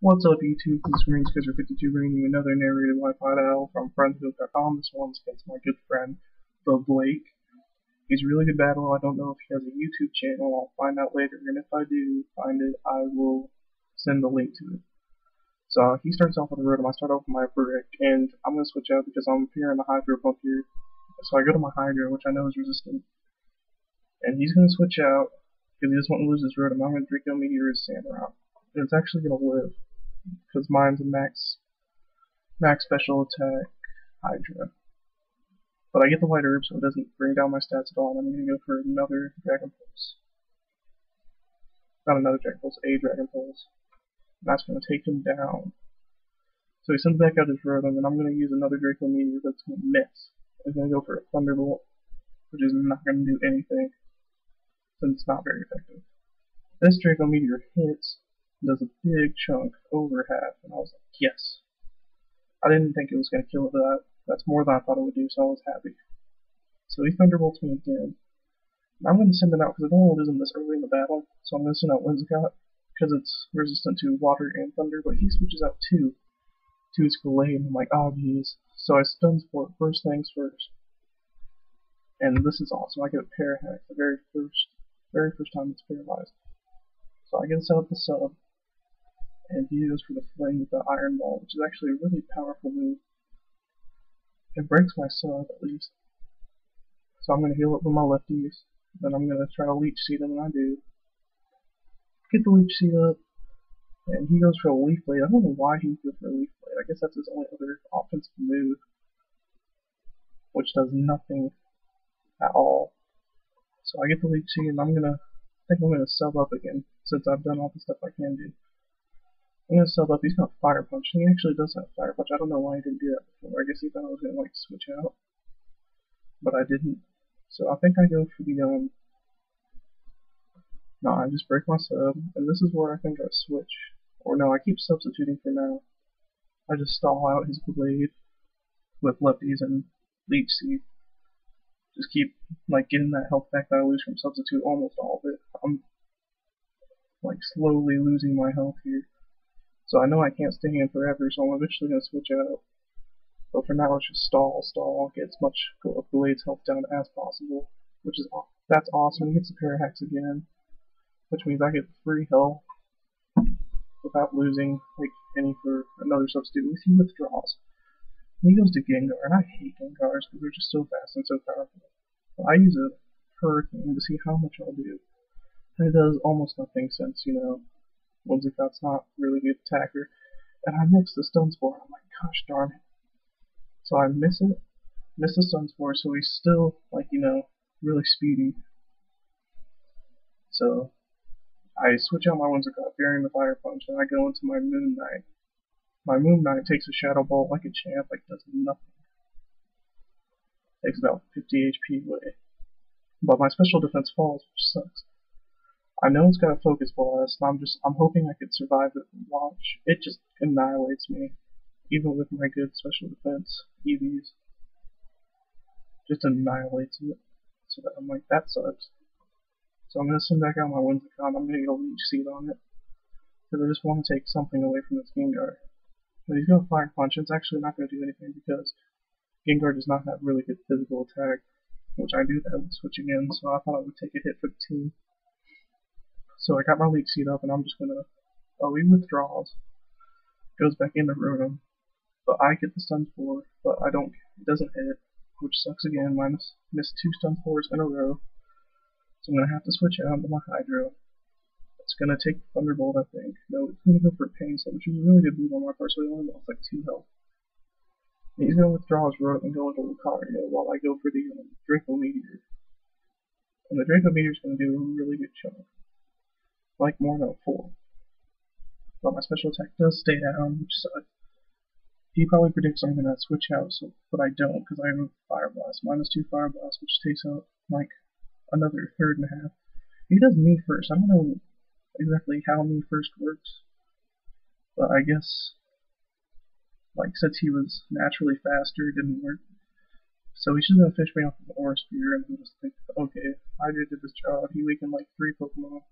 What's up YouTube, this is GreenScizor52 bringing you another narrated Wi-Fi dial from friendsbook.com. This one's against my good friend, the Blake. He's a really good battler. I don't know if he has a YouTube channel. I'll find out later, and if I do find it, I will send the link to it. So he starts off with a rotom. I start off with my brick, and I'm going to switch out because I'm fearing the Hydro pump here. So I go to my Hydro, which I know is resistant. And he's going to switch out because he doesn't want to lose his rotom. I'm going to Draco Meteor his Sandrock. And it's actually going to live because mine's a max special attack Hydra. But I get the white herb, so it doesn't bring down my stats at all, and I'm going to go for another Dragon Pulse. Not another Dragon Pulse, a Dragon Pulse. And that's going to take him down. So he sends back out his Rotom, and I'm going to use another Draco Meteor that's going to miss. I'm going to go for a Thunderbolt, which is not going to do anything, since it's not very effective. This Draco Meteor hits, does a big chunk, over half, and I was like, yes. I didn't think it was going to kill it, but that's more than I thought it would do, so I was happy. So he Thunderbolts me again. And I'm going to send it out because I don't want to lose him this early in the battle, so I'm going to send out Whimsicott because it's resistant to water and thunder, but he switches out to his Gallade, and I'm like, oh geez. So I stun Sport first things first. And this is awesome. I get a Parahack the very first time it's paralyzed. So I get to set up the sub. And he goes for the fling with the Iron Ball, which is actually a really powerful move. It breaks my sub, at least. So I'm going to heal up with my lefties. Then I'm going to try to Leech Seed him, and I do. Get the Leech Seed up, and he goes for a Leaf Blade. I don't know why he goes for a Leaf Blade. I guess that's his only other offensive move, which does nothing at all. So I get the Leech Seed, and I think I'm going to sub up again, since I've done all the stuff I can do. I'm going to sub up. He's got Fire Punch. He actually does have Fire Punch. I don't know why he didn't do that before. I guess he thought I was going to like switch out. But I didn't. So I think I go for the, no, I just break my sub. And this is where I think I switch. Or no, I keep substituting for now. I just stall out his Blade with lefties and Leech Seed. Just keep, like, getting that health back that I lose from substitute, almost all of it. I'm, like, slowly losing my health here. So I know I can't stay in forever, so I'm eventually going to switch out. But for now, let's just stall, get as much of Blade's health down as possible, which is that's awesome. He gets the Parahacks again, which means I get free health without losing like any for another substitute. He withdraws. And he goes to Gengar, and I hate Gengars because they're just so fast and so powerful. But I use a Hurricane to see how much I'll do, and it does almost nothing since, you know, Whimsicott's not really a good attacker. And I mix the Stun Spore. I'm like, gosh darn it. So I miss the Stun Spore, so he's still, like, you know, really speedy. So I switch out my Whimsicott, fearing the Fire Punch, and I go into my Moon Knight. My Moon Knight takes a Shadow Ball like a champ, like does nothing. Takes about 50 HP away. But my special defense falls, which sucks. I know it's got a Focus Blast, and I'm hoping I could survive it and watch. It just annihilates me, even with my good special defense EVs. Just annihilates it. So that I'm like, that sucks. So I'm gonna send back out my Whimsicott. I'm gonna get a Leech Seed on it, because I just want to take something away from this Gengar. But he's gonna Fire Punch. It's actually not gonna do anything because Gengar does not have really good physical attack, which I do that with switching in. So I thought I would take a hit for the team. So I got my Leech Seed up, and I'm just gonna, oh, he withdraws, goes back into Rotom, but I get the Stun Spore, but it doesn't hit, which sucks again. Missed 2 Stun Spores in a row, so I'm gonna have to switch out to my Hydro. It's gonna take Thunderbolt, I think. No, it's gonna go for Pain Slap, which is a really good move on my part, so he only lost like 2 health. And he's gonna withdraw his Rotom and go into Lucario while I go for the Draco Meteor. And the Draco Meteor is gonna do a really good chunk. Like more than a 4. But my special attack does stay down, which sucks. He probably predicts I'm going to switch out, but I don't, because I have a Fire Blast. -2 Fire Blast, which takes out like another third and a half. He does me first. I don't know exactly how me first works, but I guess, like, since he was naturally faster, it didn't work. So he's just going to fish me off with the Aura Spear, and I'm just like, okay, I did his job. He weakened like 3 Pokemon.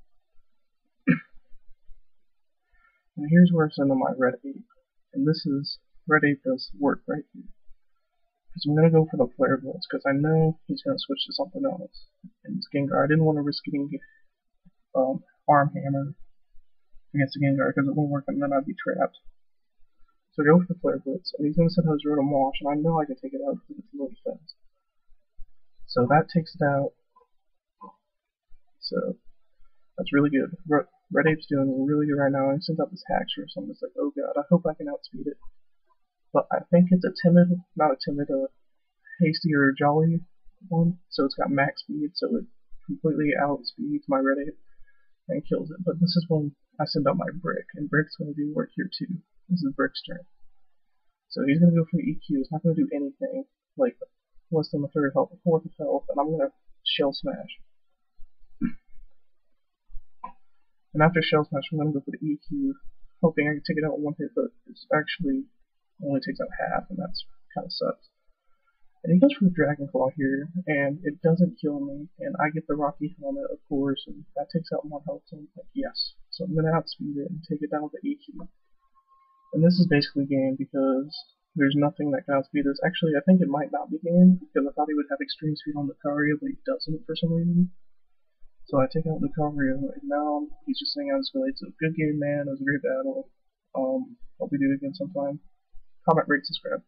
And here's where I send on my red 8. And this is, red 8 does work right here. Because I'm going to go for the flare blitz, because I know he's going to switch to something else. And it's Gengar. I didn't want to risk getting arm hammer against the Gengar, because it won't work and then I'd be trapped. So I go for the flare blitz, and he's going to send out his Rotom Wash, and I know I can take it out because it's low defense. So that takes it out. So that's really good. Red Ape's doing really good right now. I sent out this Haxor, so I'm just like, oh god, I hope I can outspeed it. But I think it's a timid, not a timid, hasty or jolly one. So it's got max speed, so it completely outspeeds my Red Ape and kills it. But this is when I send out my Brick, and Brick's going to do work here too. This is Brick's turn. So he's going to go for the EQ. It's not going to do anything, like less than the third health, a fourth of health, and I'm going to Shell Smash. And after Shell Smash, I'm going to go for the EQ, hoping I can take it out in one hit, but it's actually only takes out half, and that's kind of sucks. And he goes for the Dragon Claw here, and it doesn't kill me, and I get the Rocky Helmet, of course, and that takes out more health, so I'm like, yes. So I'm going to outspeed it and take it down with the EQ. And this is basically game, because there's nothing that can outspeed this. Actually, I think it might not be game, because I thought he would have extreme speed on Lucario, but he doesn't for some reason. So I take out Lucario, and now he's just sitting on his blade. So good game, man. It was a great battle. Hope we do it again sometime. Comment, rate, subscribe.